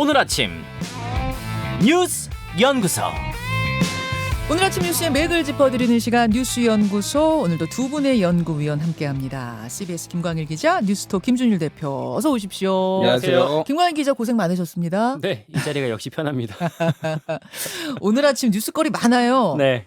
오늘 아침 뉴스 연구소. 오늘 아침 뉴스의 맥을 짚어드리는 시간 뉴스연구소. 오늘도 두 분의 연구위원 함께합니다. CBS 김광일 기자, 뉴스톱 김준일 대표. 어서 오십시오. 안녕하세요. 김광일 기자 고생 많으셨습니다. 네, 이 자리가 역시 편합니다. 오늘 아침 뉴스거리 많아요. 네,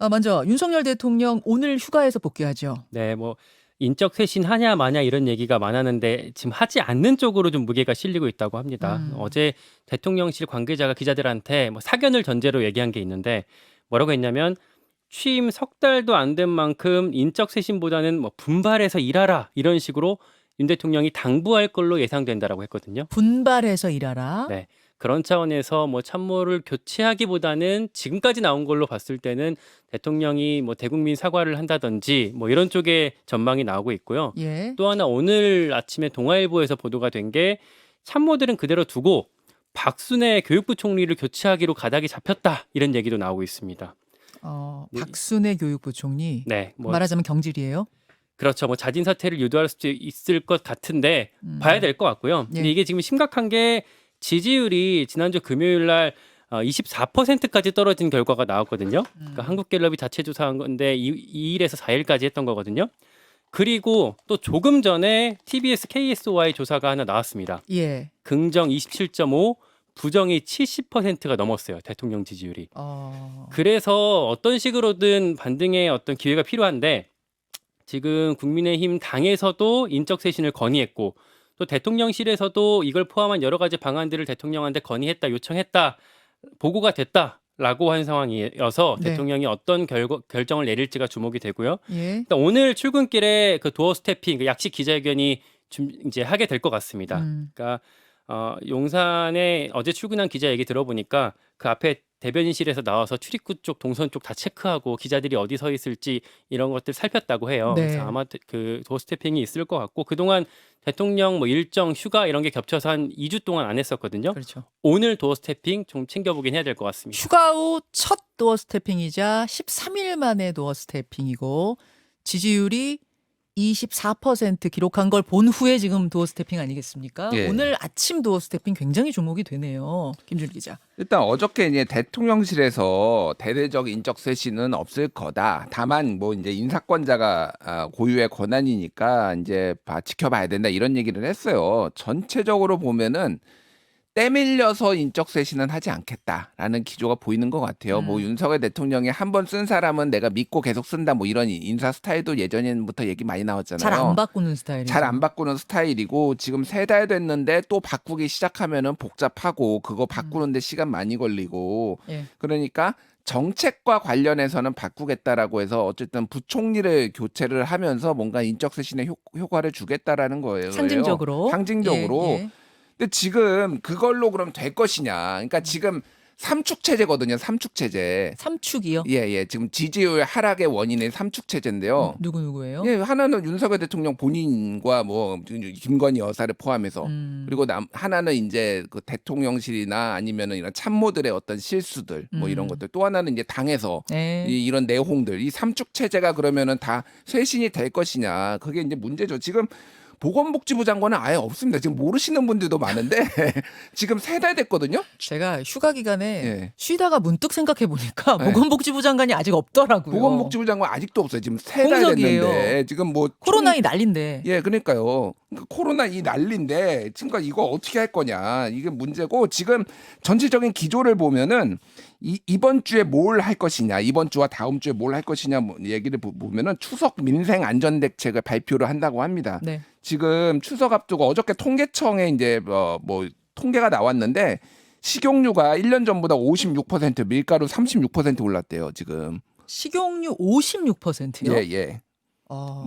먼저 윤석열 대통령 오늘 휴가에서 복귀하죠. 네, 뭐 인적 쇄신 하냐 마냐 이런 얘기가 많았는데 지금 하지 않는 쪽으로 좀 무게가 실리고 있다고 합니다. 어제 대통령실 관계자가 기자들한테 뭐 사견을 전제로 얘기한 게 있는데 뭐라고 했냐면 취임 석 달도 안 된 만큼 인적 쇄신보다는 뭐 분발해서 일하라 이런 식으로 윤 대통령이 당부할 걸로 예상된다라고 했거든요. 분발해서 일하라. 네. 그런 차원에서 뭐 참모를 교체하기보다는 지금까지 나온 걸로 봤을 때는 대통령이 뭐 대국민 사과를 한다든지 뭐 이런 쪽의 전망이 나오고 있고요. 예. 또 하나 오늘 아침에 동아일보에서 보도가 된 게 참모들은 그대로 두고 박순애 교육부 총리를 교체하기로 가닥이 잡혔다 이런 얘기도 나오고 있습니다. 박순애 교육부 총리. 네, 뭐 말하자면 경질이에요. 그렇죠. 뭐 자진 사퇴를 유도할 수도 있을 것 같은데 봐야 될 것 같고요. 근데 예. 이게 지금 심각한 게 지지율이 지난주 금요일 날 24%까지 떨어진 결과가 나왔거든요. 그러니까 한국갤럽이 자체 조사한 건데 2일에서 4일까지 했던 거거든요. 그리고 또 조금 전에 TBS KSOI 조사가 하나 나왔습니다. 예. 긍정 27.5, 부정이 70%가 넘었어요. 대통령 지지율이. 그래서 어떤 식으로든 반등의 어떤 기회가 필요한데 지금 국민의힘 당에서도 인적 쇄신을 건의했고 또 대통령실에서도 이걸 포함한 여러 가지 방안들을 대통령한테 건의했다, 요청했다, 보고가 됐다라고 한 상황이어서 네. 대통령이 어떤 결정을 내릴지가 주목이 되고요. 예. 일단 오늘 출근길에 그 도어 스태핑, 그 약식 기자회견이 이제 하게 될 것 같습니다. 그러니까 용산에 어제 출근한 기자 얘기 들어보니까 그 앞에 대변인실에서 나와서 출입구 쪽, 동선 쪽 다 체크하고 기자들이 어디 서 있을지 이런 것들 살폈다고 해요. 네. 그래서 아마 그 도어 스태핑이 있을 것 같고 그동안 대통령 뭐 일정, 휴가 이런 게 겹쳐서 한 2주 동안 안 했었거든요. 그렇죠. 오늘 도어 스태핑 좀 챙겨보긴 해야 될 것 같습니다. 휴가 후 첫 도어 스태핑이자 13일 만에 도어 스태핑이고 지지율이 24% 기록한 걸 본 후에 지금 도어 스태핑 아니겠습니까? 예. 오늘 아침 도어 스태핑 굉장히 주목이 되네요. 김준 기자. 일단 어저께 이제 대통령실에서 대대적 인적 쇄신은 없을 거다. 다만 뭐 이제 인사권자가 고유의 권한이니까 이제 지켜봐야 된다 이런 얘기를 했어요. 전체적으로 보면은 때밀려서 인적 쇄신은 하지 않겠다라는 기조가 보이는 것 같아요. 뭐 윤석열 대통령이 한 번 쓴 사람은 내가 믿고 계속 쓴다 뭐 이런 인사 스타일도 예전부터 얘기 많이 나왔잖아요. 잘 안 바꾸는 스타일이죠. 잘 안 바꾸는 스타일이고 지금 3달 됐는데 또 바꾸기 시작하면은 복잡하고 그거 바꾸는데 시간 많이 걸리고 예. 그러니까 정책과 관련해서는 바꾸겠다라고 해서 어쨌든 부총리를 교체를 하면서 뭔가 인적 쇄신의 효과를 주겠다라는 거예요. 상징적으로. 상징적으로. 예, 예. 근데 지금 그걸로 그럼 될 것이냐? 그러니까 지금 삼축 체제거든요. 삼축 체제. 삼축이요? 예. 지금 지지율 하락의 원인은 삼축 체제인데요. 누구예요? 예, 하나는 윤석열 대통령 본인과 뭐 김건희 여사를 포함해서 그리고 하나는 이제 그 대통령실이나 아니면은 이런 참모들의 어떤 실수들 뭐 이런 것들 또 하나는 이제 당에서 네. 이런 내용들 이 삼축 체제가 그러면은 다 쇄신이 될 것이냐 그게 이제 문제죠. 지금 보건복지부 장관은 아예 없습니다. 지금 모르시는 분들도 많은데 지금 3달 됐거든요. 제가 휴가 기간에 예. 쉬다가 문득 생각해 보니까 네. 보건복지부 장관이 아직 없더라고요. 보건복지부 장관 아직도 없어요. 지금 3달 공석이에요. 됐는데 지금 뭐 코로나이 난린데. 예, 그러니까요. 그러니까 코로나 이 난리인데 지금 이거 어떻게 할 거냐 이게 문제고 지금 전체적인 기조를 보면은 이번 주에 뭘 할 것이냐, 이번 주와 다음 주에 뭘 할 것이냐 얘기를 보면은 추석 민생 안전 대책을 발표를 한다고 합니다. 네. 지금 추석 앞두고 어저께 통계청에 이제 뭐 통계가 나왔는데 식용유가 1년 전보다 56%, 밀가루 36% 올랐대요, 지금. 식용유 56%요? 예.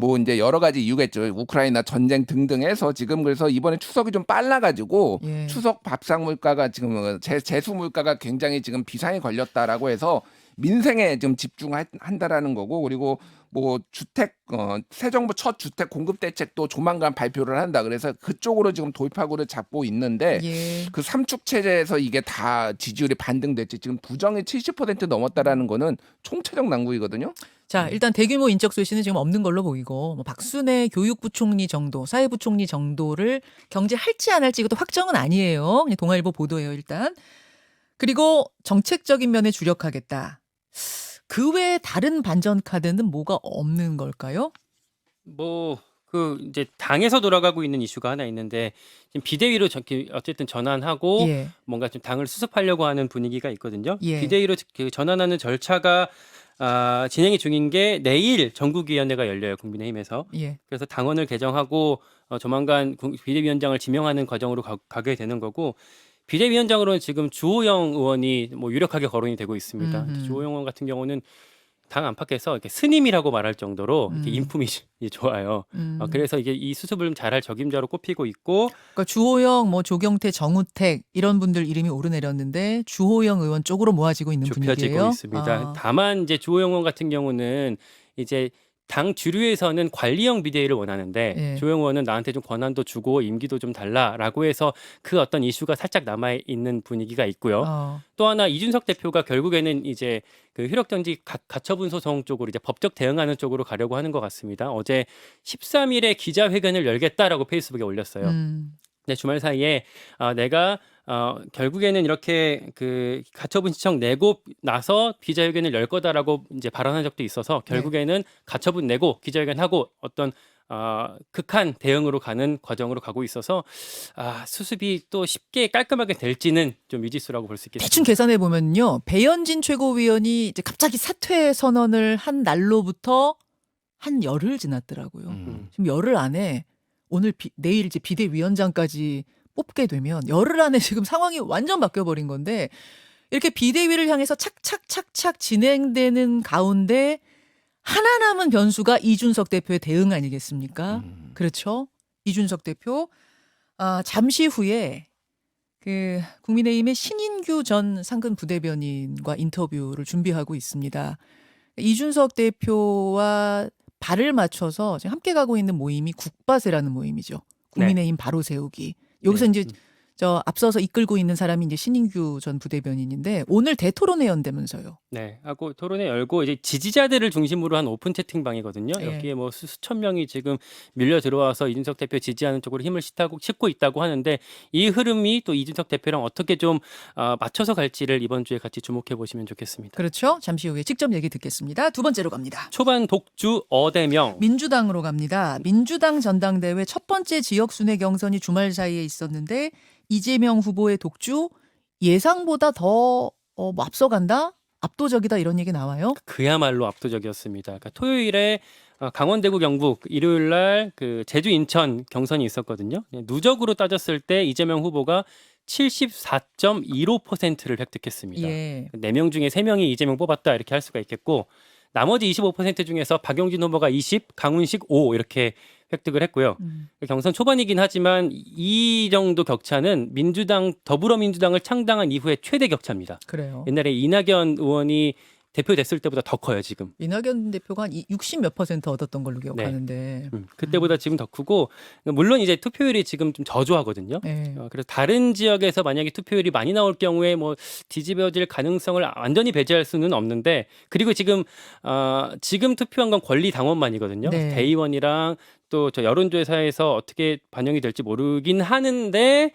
뭐 이제 여러 가지 이유가 있죠. 우크라이나 전쟁 등등 해서 지금 그래서 이번에 추석이 좀 빨라가지고 예. 추석 밥상 물가가 지금 제수 물가가 굉장히 지금 비상에 걸렸다라고 해서 민생에 좀 집중한다라는 거고 그리고 뭐 주택 새 정부 첫 주택 공급 대책도 조만간 발표를 한다. 그래서 그쪽으로 지금 돌파구를 잡고 있는데 예. 그 삼축 체제에서 이게 다 지지율이 반등됐지. 지금 부정이 70% 넘었다라는 거는 총체적 난국이거든요. 자, 일단 대규모 인적 쇄신은 지금 없는 걸로 보이고 뭐 박순애 교육부총리 정도, 사회부총리 정도를 경제할지 안 할지 이것도 확정은 아니에요. 그냥 동아일보 보도예요, 일단. 그리고 정책적인 면에 주력하겠다. 그 외에 다른 반전 카드는 뭐가 없는 걸까요? 뭐 그 이제 당에서 돌아가고 있는 이슈가 하나 있는데 지금 비대위로 어쨌든 전환하고 예. 뭔가 좀 당을 수습하려고 하는 분위기가 있거든요. 예. 비대위로 그 전환하는 절차가 진행이 중인 게 내일 전국위원회가 열려요, 국민의힘에서. 예. 그래서 당원을 개정하고 조만간 비대위원장을 지명하는 과정으로 가게 되는 거고, 비대위원장으로는 지금 주호영 의원이 뭐 유력하게 거론이 되고 있습니다. 주호영 의원 같은 경우는 당 안팎에서 이렇게 스님이라고 말할 정도로 이렇게 인품이 좋아요. 그래서 이게 이 수습을 잘할 적임자로 꼽히고 있고, 그러니까 주호영, 뭐 조경태, 정우택 이런 분들 이름이 오르내렸는데 주호영 의원 쪽으로 모아지고 있는 좁혀지고 분위기예요. 있습니다. 다만 이제 주호영 의원 같은 경우는 이제 당 주류에서는 관리형 비대위를 원하는데 예. 주호영 의원은 나한테 좀 권한도 주고 임기도 좀 달라라고 해서 그 어떤 이슈가 살짝 남아 있는 분위기가 있고요. 또 하나 이준석 대표가 결국에는 이제 그 효력정지 가처분 소송 쪽으로 이제 법적 대응하는 쪽으로 가려고 하는 것 같습니다. 어제 13일에 기자회견을 열겠다라고 페이스북에 올렸어요. 네, 주말 사이에 내가 결국에는 이렇게 그 가처분 신청 내고 나서 기자회견을 열 거다라고 이제 발언한 적도 있어서 결국에는 가처분 내고 기자회견하고 어떤 극한 대응으로 가는 과정으로 가고 있어서 수습이 또 쉽게 깔끔하게 될지는 좀 미지수라고 볼 수 있겠습니다. 대충 계산해 보면요, 배현진 최고위원이 이제 갑자기 사퇴 선언을 한 날로부터 한 열흘 지났더라고요. 지금 열흘 안에 내일 이제 비대위원장까지 뽑게 되면 열흘 안에 지금 상황이 완전 바뀌어버린 건데, 이렇게 비대위를 향해서 착착착착 진행되는 가운데 하나 남은 변수가 이준석 대표의 대응 아니겠습니까? 그렇죠? 이준석 대표 잠시 후에 그 국민의힘의 신인규 전 상근 부대변인과 인터뷰를 준비하고 있습니다. 이준석 대표와 발을 맞춰서 지금 함께 가고 있는 모임이 국바세라는 모임이죠. 국민의힘 바로 세우기. 여기서 이제 앞서서 이끌고 있는 사람이 이제 신인규 전 부대변인인데 오늘 대토론회 연다면서요. 네, 하고 토론회 열고 이제 지지자들을 중심으로 한 오픈 채팅방이거든요. 예. 여기에 뭐 수천 명이 지금 밀려 들어와서 이준석 대표 지지하는 쪽으로 힘을 싣고 있다고 하는데, 이 흐름이 또 이준석 대표랑 어떻게 좀 맞춰서 갈지를 이번 주에 같이 주목해 보시면 좋겠습니다. 그렇죠. 잠시 후에 직접 얘기 듣겠습니다. 두 번째로 갑니다. 초반 독주 어대명. 민주당으로 갑니다. 민주당 전당대회 첫 번째 지역 순회 경선이 주말 사이에 있었는데 이재명 후보의 독주 예상보다 더 앞서간다? 압도적이다 이런 얘기 나와요? 그야말로 압도적이었습니다. 그러니까 토요일에 강원대구 경북, 일요일 날 그 제주 인천 경선이 있었거든요. 누적으로 따졌을 때 이재명 후보가 74.15%를 획득했습니다. 예. 4명 중에 3명이 이재명 뽑았다 이렇게 할 수가 있겠고, 나머지 25% 중에서 박용진 후보가 20, 강훈식 5 이렇게 획득을 했고요. 경선 초반이긴 하지만 이 정도 격차는 더불어민주당을 창당한 이후에 최대 격차입니다. 그래요. 옛날에 이낙연 의원이 대표 됐을 때보다 더 커요, 지금. 이낙연 대표가 한 60몇 % 얻었던 걸로 기억하는데. 그때보다 지금 더 크고, 물론 이제 투표율이 지금 좀 저조하거든요. 네. 그래서 다른 지역에서 만약에 투표율이 많이 나올 경우에 뭐 뒤집어질 가능성을 완전히 배제할 수는 없는데, 그리고 지금 투표한 건 권리 당원만이거든요. 네. 대의원이랑 또 저 여론조사에서 어떻게 반영이 될지 모르긴 하는데,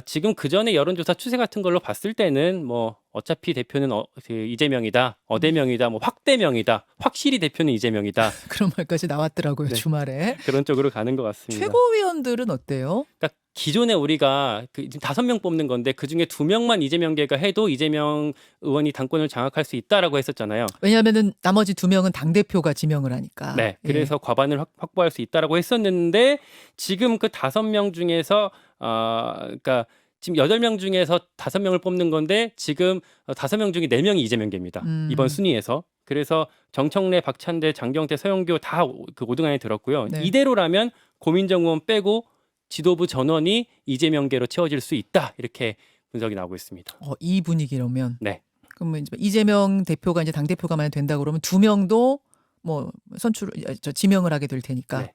지금 그 전에 여론조사 추세 같은 걸로 봤을 때는 뭐 어차피 대표는 이재명이다, 어대명이다, 뭐 확대명이다, 확실히 대표는 이재명이다. 그런 말까지 나왔더라고요. 네. 주말에. 그런 쪽으로 가는 것 같습니다. 최고위원들은 어때요? 그러니까 기존에 우리가 지금 5명 뽑는 건데 그 중에 2명만 이재명계가 해도 이재명 의원이 당권을 장악할 수 있다라고 했었잖아요. 왜냐하면은 나머지 2명은 당대표가 지명을 하니까. 네, 그래서 과반을 확보할 수 있다라고 했었는데, 지금 그 5명 중에서 그러니까 지금 8명 중에서 5명을 뽑는 건데 지금 5명 중에 4명이 이재명계입니다. 이번 순위에서. 그래서 정청래, 박찬대, 장경태, 서영교 다 그 5등 안에 들었고요. 네. 이대로라면 고민정 의원 빼고 지도부 전원이 이재명계로 채워질 수 있다, 이렇게 분석이 나오고 있습니다. 이 분위기라면. 네. 그러면 이제 이재명 대표가 이제 당 대표가 만약 된다 그러면 2명도 뭐 지명을 하게 될 테니까. 네.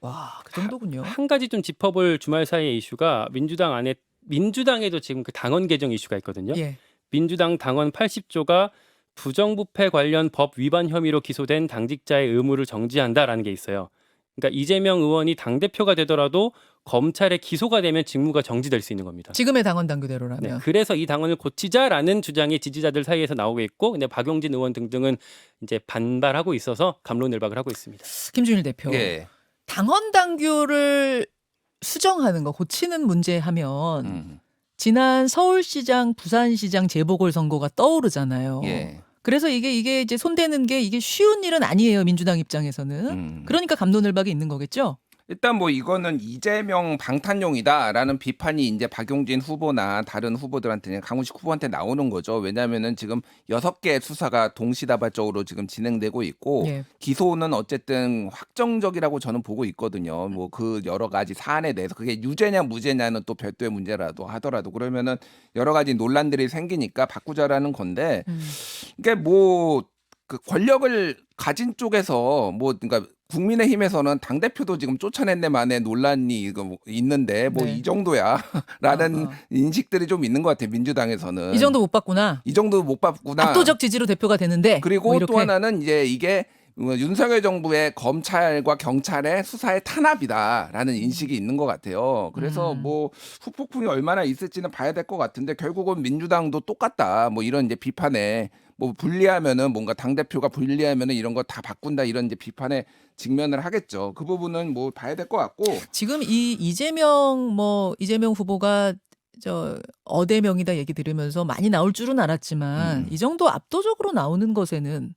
와, 그 정도군요. 한 가지 좀 짚어볼 주말 사이의 이슈가 민주당에도 지금 그 당원 개정 이슈가 있거든요. 예. 민주당 당원 80조가 부정부패 관련 법 위반 혐의로 기소된 당직자의 의무를 정지한다라는 게 있어요. 그러니까 이재명 의원이 당대표가 되더라도 검찰에 기소가 되면 직무가 정지될 수 있는 겁니다. 지금의 당원 당규대로라면. 네, 그래서 이 당원을 고치자라는 주장이 지지자들 사이에서 나오고 있고, 근데 박용진 의원 등등은 이제 반발하고 있어서 갑론을박을 하고 있습니다. 김준일 대표. 예. 당원 당규를 수정하는 거 고치는 문제 하면 지난 서울시장, 부산시장 재보궐선거가 떠오르잖아요. 예. 그래서 이게 이제 손대는 게 이게 쉬운 일은 아니에요. 민주당 입장에서는. 그러니까 갑론을박이 있는 거겠죠. 일단 뭐 이거는 이재명 방탄용이다라는 비판이 이제 박용진 후보나 다른 후보들한테 강훈식 후보한테 나오는 거죠. 왜냐하면은 지금 6개의 수사가 동시다발적으로 지금 진행되고 있고 예. 기소는 어쨌든 확정적이라고 저는 보고 있거든요. 뭐 그 여러 가지 사안에 대해서 그게 유죄냐 무죄냐는 또 별도의 문제라도 하더라도 그러면은 여러 가지 논란들이 생기니까 바꾸자라는 건데 이게 뭐 그 권력을 가진 쪽에서 뭐 그러니까 국민의힘에서는 당대표도 지금 쫓아냈네만의 논란이 이거 있는데 뭐 네. 이 정도야라는 인식들이 좀 있는 것 같아요. 민주당에서는. 이 정도 못 받구나. 이 정도 못 받구나. 압도적 지지로 대표가 되는데. 그리고 뭐 이렇게. 또 하나는 이제 이게 윤석열 정부의 검찰과 경찰의 수사의 탄압이다라는 인식이 있는 것 같아요. 그래서 뭐 후폭풍이 얼마나 있을지는 봐야 될 것 같은데 결국은 민주당도 똑같다. 뭐 이런 이제 비판에 뭐 불리하면은 뭔가 당 대표가 불리하면은 이런 거 다 바꾼다 이런 이제 비판에 직면을 하겠죠. 그 부분은 뭐 봐야 될 것 같고 지금 이 이재명 후보가 저 어대명이다 얘기 들으면서 많이 나올 줄은 알았지만 이 정도 압도적으로 나오는 것에는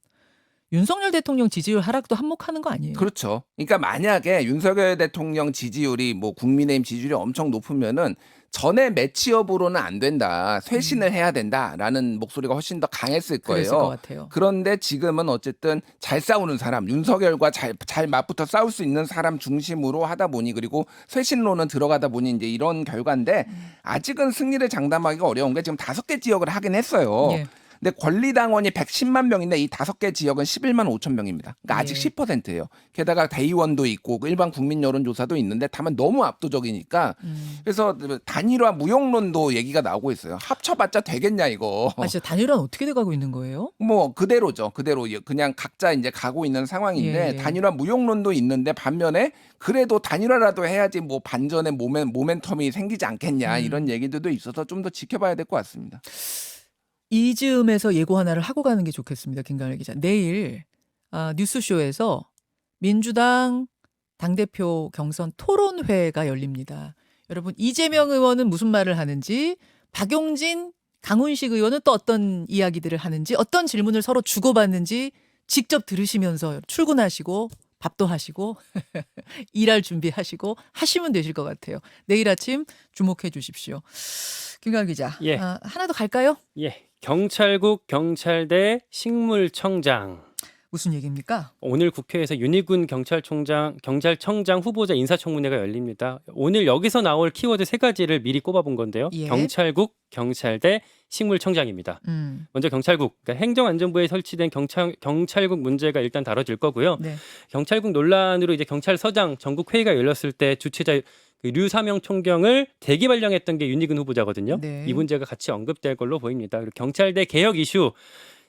윤석열 대통령 지지율 하락도 한몫하는 거 아니에요? 그렇죠. 그러니까 만약에 윤석열 대통령 지지율이 뭐 국민의힘 지지율이 엄청 높으면은 전에 매치업으로는 안 된다. 쇄신을 해야 된다라는 목소리가 훨씬 더 강했을 거예요. 그랬을 것 같아요. 그런데 지금은 어쨌든 잘 싸우는 사람, 윤석열과 잘 맞붙어 싸울 수 있는 사람 중심으로 하다 보니 그리고 쇄신론은 들어가다 보니 이제 이런 결과인데 아직은 승리를 장담하기가 어려운 게 지금 5개 지역을 하긴 했어요. 예. 근데 권리당원이 110만 명인데 이 5개 지역은 11만 5천 명입니다. 그러니까 아직 예. 10%예요. 게다가 대의원도 있고 일반 국민 여론조사도 있는데 다만 너무 압도적이니까 그래서 단일화 무용론도 얘기가 나오고 있어요. 합쳐봤자 되겠냐 이거. 아, 진짜 단일화는 어떻게 돼가고 있는 거예요? 뭐 그대로죠. 그대로 그냥 각자 이제 가고 있는 상황인데 예. 단일화 무용론도 있는데 반면에 그래도 단일화라도 해야지 뭐 반전의 모멘텀이 생기지 않겠냐 이런 얘기들도 있어서 좀 더 지켜봐야 될 것 같습니다. 이 즈음에서 예고 하나를 하고 가는 게 좋겠습니다. 김강일 기자. 내일 뉴스쇼에서 민주당 당대표 경선 토론회가 열립니다. 여러분 이재명 의원은 무슨 말을 하는지 박용진, 강훈식 의원은 또 어떤 이야기들을 하는지 어떤 질문을 서로 주고받는지 직접 들으시면서 출근하시고 밥도 하시고 일할 준비하시고 하시면 되실 것 같아요. 내일 아침 주목해 주십시오. 김강일 기자. 예. 하나 더 갈까요? 예, 경찰국, 경찰대, 식물청장. 무슨 얘기입니까? 오늘 국회에서 윤희군 경찰청장 후보자 인사청문회가 열립니다. 오늘 여기서 나올 키워드 3가지를 미리 꼽아본 건데요. 예. 경찰국, 경찰대, 식물청장입니다. 먼저 경찰국, 그러니까 행정안전부에 설치된 경찰국 문제가 일단 다뤄질 거고요. 네. 경찰국 논란으로 이제 경찰서장 전국 회의가 열렸을 때 주최자 류사명 총경을 대기 발령했던 게 윤희근 후보자거든요. 네. 이 문제가 같이 언급될 걸로 보입니다. 그리고 경찰대 개혁 이슈,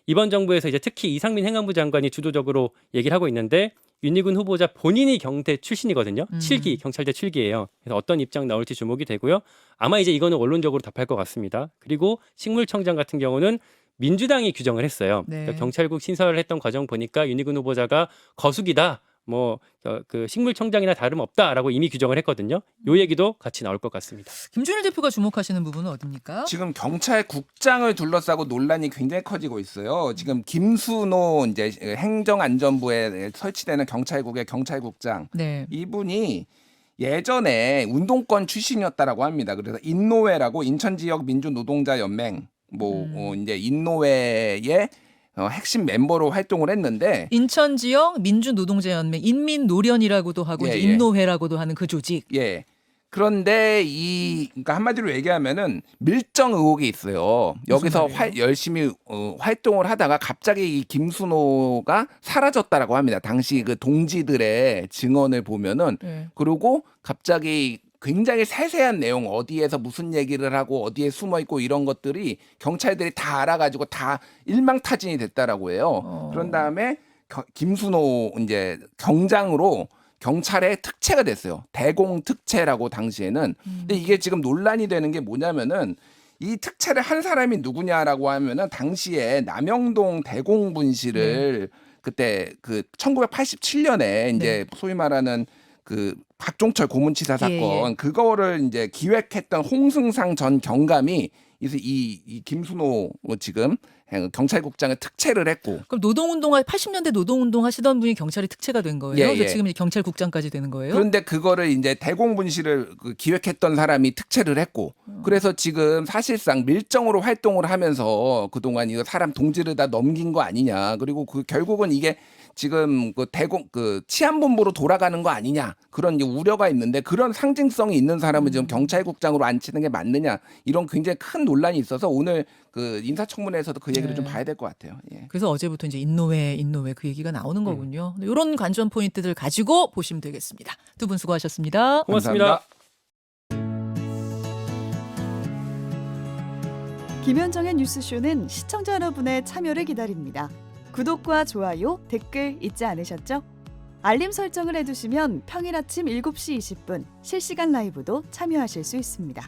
이번 정부에서 이제 특히 이상민 행안부 장관이 주도적으로 얘기를 하고 있는데 윤희근 후보자 본인이 경대 출신이거든요. 7기 경찰대 7기예요. 그래서 어떤 입장 나올지 주목이 되고요. 아마 이제 이거는 원론적으로 답할 것 같습니다. 그리고 식물청장 같은 경우는 민주당이 규정을 했어요. 네. 그러니까 경찰국 신설을 했던 과정 보니까 윤희근 후보자가 거수기다. 그 식물청장이나 다름없다라고 이미 규정을 했거든요. 요 얘기도 같이 나올 것 같습니다. 김준일 대표가 주목하시는 부분은 어디입니까? 지금 경찰국장을 둘러싸고 논란이 굉장히 커지고 있어요. 지금 김순호 이제 행정안전부에 설치되는 경찰국의 경찰국장 네. 이분이 예전에 운동권 출신이었다라고 합니다. 그래서 인노회라고 인천지역 민주노동자연맹 이제 인노회의 핵심 mem버로 활동을 했는데 인천 지역 민주노동자연맹 인민노련이라고도 하고 예, 이제 예. 인노회라고도 하는 그 조직. 예. 그런데 그러니까 한마디로 얘기하면은 밀정 의혹이 있어요. 여기서 열심히 활동을 하다가 갑자기 이 김순호가 사라졌다라고 합니다. 당시 그 동지들의 증언을 보면은 네. 그리고 갑자기 굉장히 세세한 내용 어디에서 무슨 얘기를 하고 어디에 숨어 있고 이런 것들이 경찰들이 다 알아가지고 다 일망타진이 됐다라고 해요. 그런 다음에 김순호 이제 경장으로 경찰의 특채가 됐어요. 대공특채라고 당시에는. 근데 이게 지금 논란이 되는 게 뭐냐면은 이 특채를 한 사람이 누구냐라고 하면은 당시에 남영동 대공분실을 그때 그 1987년에 이제 소위 말하는 그 박종철 고문치사 사건 그거를 이제 기획했던 홍승상 전 경감이 이 김순호 지금 경찰국장을 특채를 했고. 그럼 80년대 노동운동 하시던 분이 경찰이 특채가 된 거예요. 그래서 지금 이제 경찰국장까지 되는 거예요. 그런데 그거를 이제 대공분실을 기획했던 사람이 특채를 했고, 그래서 지금 사실상 밀정으로 활동을 하면서 그동안 이거 사람 동지를 다 넘긴 거 아니냐. 그리고 그 결국은 이게 지금 그 치안본부로 돌아가는 거 아니냐 그런 이제 우려가 있는데 그런 상징성이 있는 사람을 지금 경찰국장으로 앉히는 게 맞느냐 이런 굉장히 큰 논란이 있어서 오늘 그 인사청문회에서도 그 얘기를 좀 봐야 될 것 같아요. 예. 그래서 어제부터 이제 인노회 그 얘기가 나오는 거군요. 이런 관전 포인트들 가지고 보시면 되겠습니다. 두 분 수고하셨습니다. 고맙습니다. 김현정의 뉴스쇼는 시청자 여러분의 참여를 기다립니다. 구독과 좋아요, 댓글 잊지 않으셨죠? 알림 설정을 해두시면 평일 아침 7시 20분 실시간 라이브도 참여하실 수 있습니다.